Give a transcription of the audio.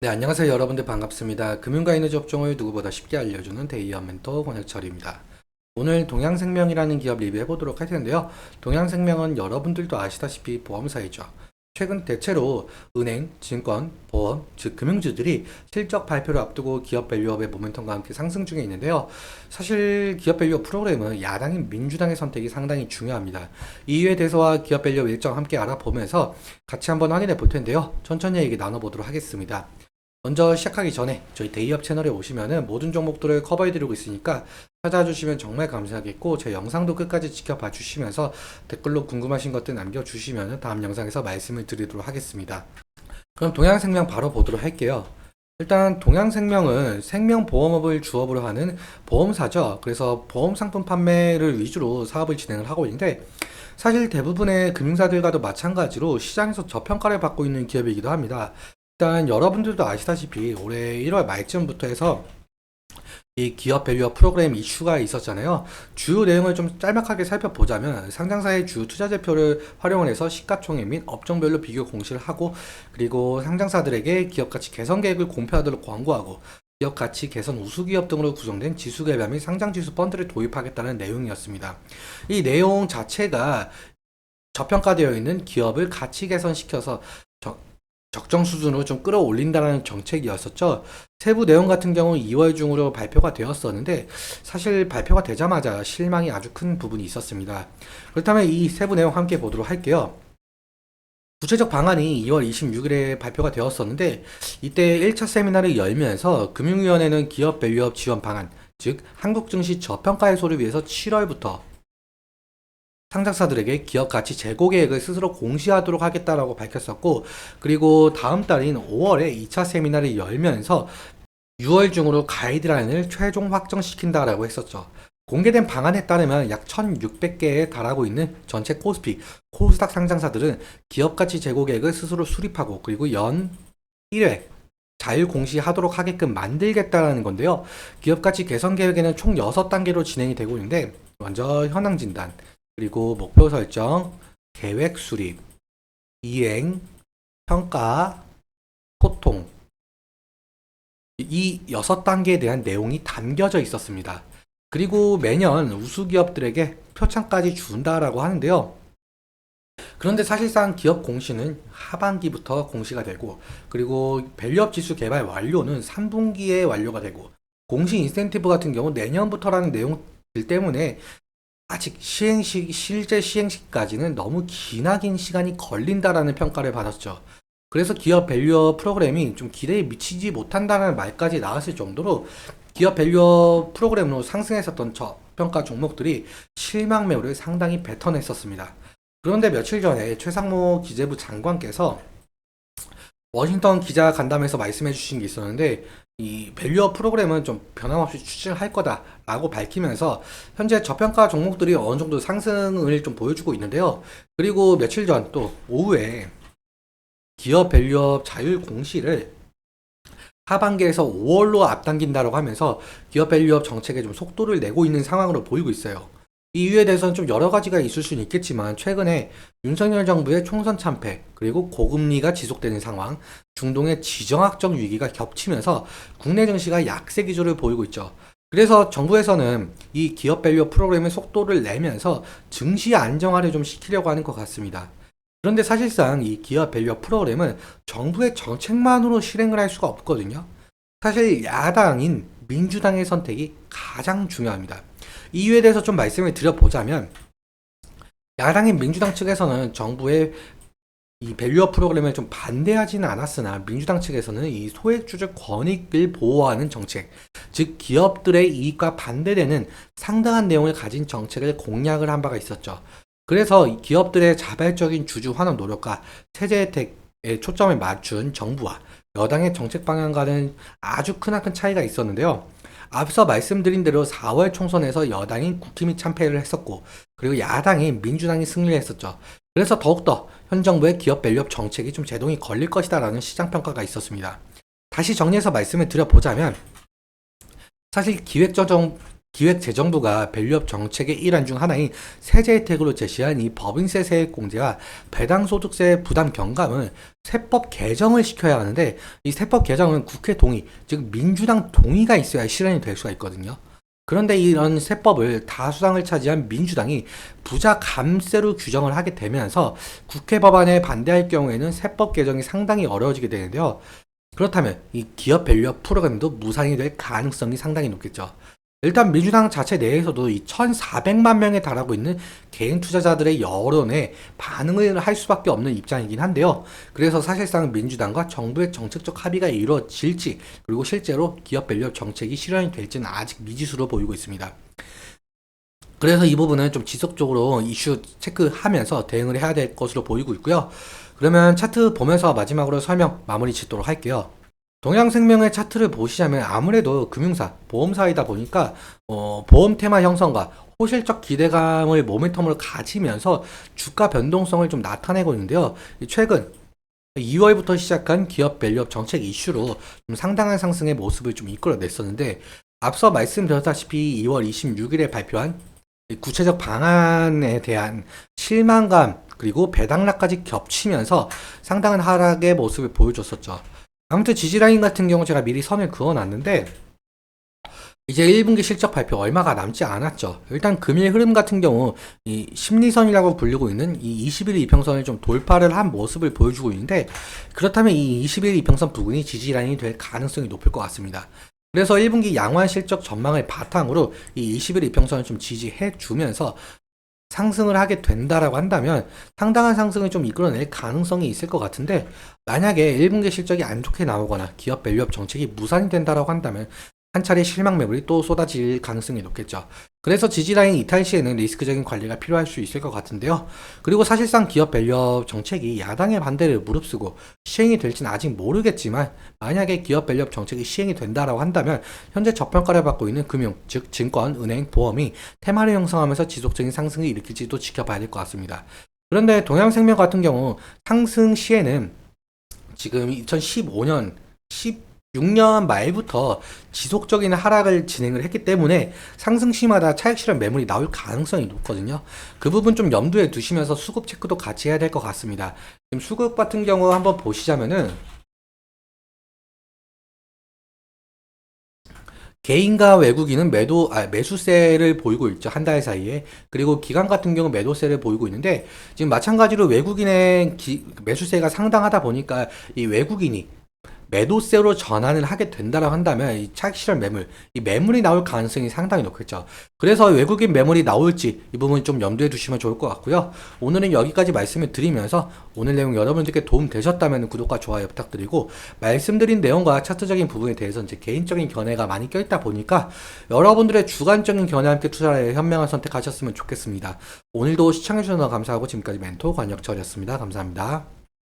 네, 안녕하세요. 여러분들 반갑습니다. 금융과 에너지 업종을 누구보다 쉽게 알려주는 데이어 멘토 권혁철입니다. 오늘 동양생명이라는 기업 리뷰해 보도록 할 텐데요. 동양생명은 여러분들도 아시다시피 보험사이죠. 최근 대체로 은행, 증권, 보험, 즉 금융주들이 실적 발표를 앞두고 기업 밸류업의 모멘텀과 함께 상승 중에 있는데요. 사실 기업 밸류업 프로그램은 야당인 민주당의 선택이 상당히 중요합니다. 이유에 대해서와 기업 밸류업 일정 함께 알아보면서 같이 한번 확인해 볼 텐데요. 천천히 얘기 나눠보도록 하겠습니다. 먼저 시작하기 전에 저희 데이업 채널에 오시면은 모든 종목들을 커버해드리고 있으니까 찾아주시면 정말 감사하겠고, 제 영상도 끝까지 지켜봐 주시면서 댓글로 궁금하신 것들 남겨주시면 다음 영상에서 말씀을 드리도록 하겠습니다. 그럼 동양생명 바로 보도록 할게요. 일단 동양생명은 생명보험업을 주업으로 하는 보험사죠. 그래서 보험상품 판매를 위주로 사업을 진행을 하고 있는데, 사실 대부분의 금융사들과도 마찬가지로 시장에서 저평가를 받고 있는 기업이기도 합니다. 일단 여러분들도 아시다시피 올해 1월 말쯤부터 해서 이 기업 밸류업 프로그램 이슈가 있었잖아요. 주요 내용을 좀 짤막하게 살펴보자면, 상장사의 주요 투자지표를 활용을 해서 시가총액 및 업종별로 비교 공시를 하고, 그리고 상장사들에게 기업가치 개선 계획을 공표하도록 권고하고, 기업가치 개선 우수기업 등으로 구성된 지수개발 및 상장지수 펀드를 도입하겠다는 내용이었습니다. 이 내용 자체가 저평가되어 있는 기업을 가치 개선시켜서 적정 수준으로 좀 끌어올린다는 정책이었었죠. 세부 내용 같은 경우 2월 중으로 발표가 되었었는데, 사실 발표가 되자마자 실망이 아주 큰 부분이 있었습니다. 그렇다면 이 세부 내용 함께 보도록 할게요. 구체적 방안이 2월 26일에 발표가 되었었는데, 이때 1차 세미나를 열면서 금융위원회는 기업 밸류업 지원 방안, 즉 한국 증시 저평가 해소를 위해서 7월부터 상장사들에게 기업 가치 재고 계획을 스스로 공시하도록 하겠다라고 밝혔었고, 그리고 다음 달인 5월에 2차 세미나를 열면서 6월 중으로 가이드라인을 최종 확정시킨다라고 했었죠. 공개된 방안에 따르면 약 1,600개에 달하고 있는 전체 코스피, 코스닥 상장사들은 기업 가치 재고 계획을 스스로 수립하고, 그리고 연 1회 자율 공시하도록 하게끔 만들겠다라는 건데요. 기업 가치 개선 계획에는 총 6단계로 진행이 되고 있는데, 먼저 현황 진단, 그리고 목표 설정, 계획 수립, 이행, 평가, 소통, 이 6단계에 대한 내용이 담겨져 있었습니다. 그리고 매년 우수기업들에게 표창까지 준다라고 하는데요. 그런데 사실상 기업 공시는 하반기부터 공시가 되고, 그리고 밸류업 지수 개발 완료는 3분기에 완료가 되고, 공시 인센티브 같은 경우 내년부터라는 내용들 때문에 아직 실제 시행시까지는 너무 기나긴 시간이 걸린다라는 평가를 받았죠. 그래서 기업 밸류업 프로그램이 좀 기대에 미치지 못한다는 말까지 나왔을 정도로 기업 밸류업 프로그램으로 상승했었던 저평가 종목들이 실망매우를 상당히 뱉어냈었습니다. 그런데 며칠 전에 최상무 기재부 장관께서 워싱턴 기자 간담회에서 말씀해 주신 게 있었는데, 이 밸류업 프로그램은 좀 변함없이 추진할 거다라고 밝히면서 현재 저평가 종목들이 어느 정도 상승을 좀 보여주고 있는데요. 그리고 며칠 전 또 오후에 기업 밸류업 자율 공시를 하반기에서 5월로 앞당긴다고 하면서 기업 밸류업 정책에 좀 속도를 내고 있는 상황으로 보이고 있어요. 이 이유에 대해서는 좀 여러 가지가 있을 수는 있겠지만, 최근에 윤석열 정부의 총선 참패, 그리고 고금리가 지속되는 상황, 중동의 지정학적 위기가 겹치면서 국내 증시가 약세 기조를 보이고 있죠. 그래서 정부에서는 이 기업 밸류 프로그램의 속도를 내면서 증시 안정화를 좀 시키려고 하는 것 같습니다. 그런데 사실상 이 기업 밸류 프로그램은 정부의 정책만으로 실행을 할 수가 없거든요. 사실 야당인 민주당의 선택이 가장 중요합니다. 이유에 대해서 좀 말씀을 드려보자면, 야당인 민주당 측에서는 정부의 이 밸류업 프로그램을 좀 반대하지는 않았으나, 민주당 측에서는 이 소액주주 권익을 보호하는 정책, 즉 기업들의 이익과 반대되는 상당한 내용을 가진 정책을 공약을 한 바가 있었죠. 그래서 이 기업들의 자발적인 주주 환원 노력과 세제 혜택에 초점을 맞춘 정부와 여당의 정책 방향과는 아주 크나큰 차이가 있었는데요. 앞서 말씀드린 대로 4월 총선에서 여당인 국힘이 참패를 했었고, 그리고 야당인 민주당이 승리를 했었죠. 그래서 더욱더 현 정부의 기업 밸류업 정책이 좀 제동이 걸릴 것이다라는 시장 평가가 있었습니다. 다시 정리해서 말씀을 드려보자면, 사실 기획재정부가 밸류업 정책의 일환 중 하나인 세제 혜택으로 제시한 이 법인세 세액 공제와 배당소득세 부담 경감을 세법 개정을 시켜야 하는데, 이 세법 개정은 국회 동의, 즉 민주당 동의가 있어야 실현이 될 수가 있거든요. 그런데 이런 세법을 다수당을 차지한 민주당이 부자 감세로 규정을 하게 되면서 국회 법안에 반대할 경우에는 세법 개정이 상당히 어려워지게 되는데요. 그렇다면 이 기업 밸류업 프로그램도 무산이 될 가능성이 상당히 높겠죠. 일단 민주당 자체 내에서도 이 1,400만 명에 달하고 있는 개인 투자자들의 여론에 반응을 할 수밖에 없는 입장이긴 한데요. 그래서 사실상 민주당과 정부의 정책적 합의가 이루어질지, 그리고 실제로 기업 밸류업 정책이 실현이 될지는 아직 미지수로 보이고 있습니다. 그래서 이 부분은 좀 지속적으로 이슈 체크하면서 대응을 해야 될 것으로 보이고 있고요. 그러면 차트 보면서 마지막으로 설명 마무리 짓도록 할게요. 동양생명의 차트를 보시자면 아무래도 금융사, 보험사이다 보니까 보험 테마 형성과 호실적 기대감을 모멘텀으로 가지면서 주가 변동성을 좀 나타내고 있는데요. 최근 2월부터 시작한 기업 밸류업 정책 이슈로 좀 상당한 상승의 모습을 좀 이끌어냈었는데, 앞서 말씀드렸다시피 2월 26일에 발표한 구체적 방안에 대한 실망감, 그리고 배당락까지 겹치면서 상당한 하락의 모습을 보여줬었죠. 아무튼 지지라인 같은 경우 제가 미리 선을 그어놨는데, 이제 1분기 실적 발표 얼마가 남지 않았죠. 일단 금일 흐름 같은 경우 이 심리선이라고 불리고 있는 이 21일 이평선을 좀 돌파를 한 모습을 보여주고 있는데, 그렇다면 이 21일 이평선 부근이 지지라인이 될 가능성이 높을 것 같습니다. 그래서 1분기 양호한 실적 전망을 바탕으로 이 21일 이평선을 좀 지지해 주면서 상승을 하게 된다라고 한다면 상당한 상승을 좀 이끌어낼 가능성이 있을 것 같은데, 만약에 1분기 실적이 안 좋게 나오거나 기업 밸류업 정책이 무산이 된다라고 한다면 한 차례 실망 매물이 또 쏟아질 가능성이 높겠죠. 그래서 지지라인 이탈 시에는 리스크적인 관리가 필요할 수 있을 것 같은데요. 그리고 사실상 기업 밸류업 정책이 야당의 반대를 무릅쓰고 시행이 될지는 아직 모르겠지만, 만약에 기업 밸류업 정책이 시행이 된다라고 한다면 현재 저평가를 받고 있는 금융, 즉 증권, 은행, 보험이 테마를 형성하면서 지속적인 상승을 일으킬지도 지켜봐야 될 것 같습니다. 그런데 동양생명 같은 경우 상승 시에는 지금 2015년 6년 말부터 지속적인 하락을 진행을 했기 때문에 상승 시마다 차익 실현 매물이 나올 가능성이 높거든요. 그 부분 좀 염두에 두시면서 수급 체크도 같이 해야 될 것 같습니다. 지금 수급 같은 경우 한번 보시자면은 개인과 외국인은 매수세를 보이고 있죠. 한 달 사이에. 그리고 기관 같은 경우 매도세를 보이고 있는데, 지금 마찬가지로 외국인의 매수세가 상당하다 보니까 이 외국인이 매도세로 전환을 하게 된다고 한다면 이 차익 실현 매물, 이 매물이 나올 가능성이 상당히 높겠죠. 그래서 외국인 매물이 나올지 이 부분 좀 염두에 두시면 좋을 것 같고요. 오늘은 여기까지 말씀을 드리면서 오늘 내용 여러분들께 도움 되셨다면 구독과 좋아요 부탁드리고, 말씀드린 내용과 차트적인 부분에 대해서 이제 개인적인 견해가 많이 껴있다 보니까 여러분들의 주관적인 견해와 함께 투자를 현명한 선택하셨으면 좋겠습니다. 오늘도 시청해주셔서 감사하고 지금까지 멘토 권혁철이었습니다. 감사합니다.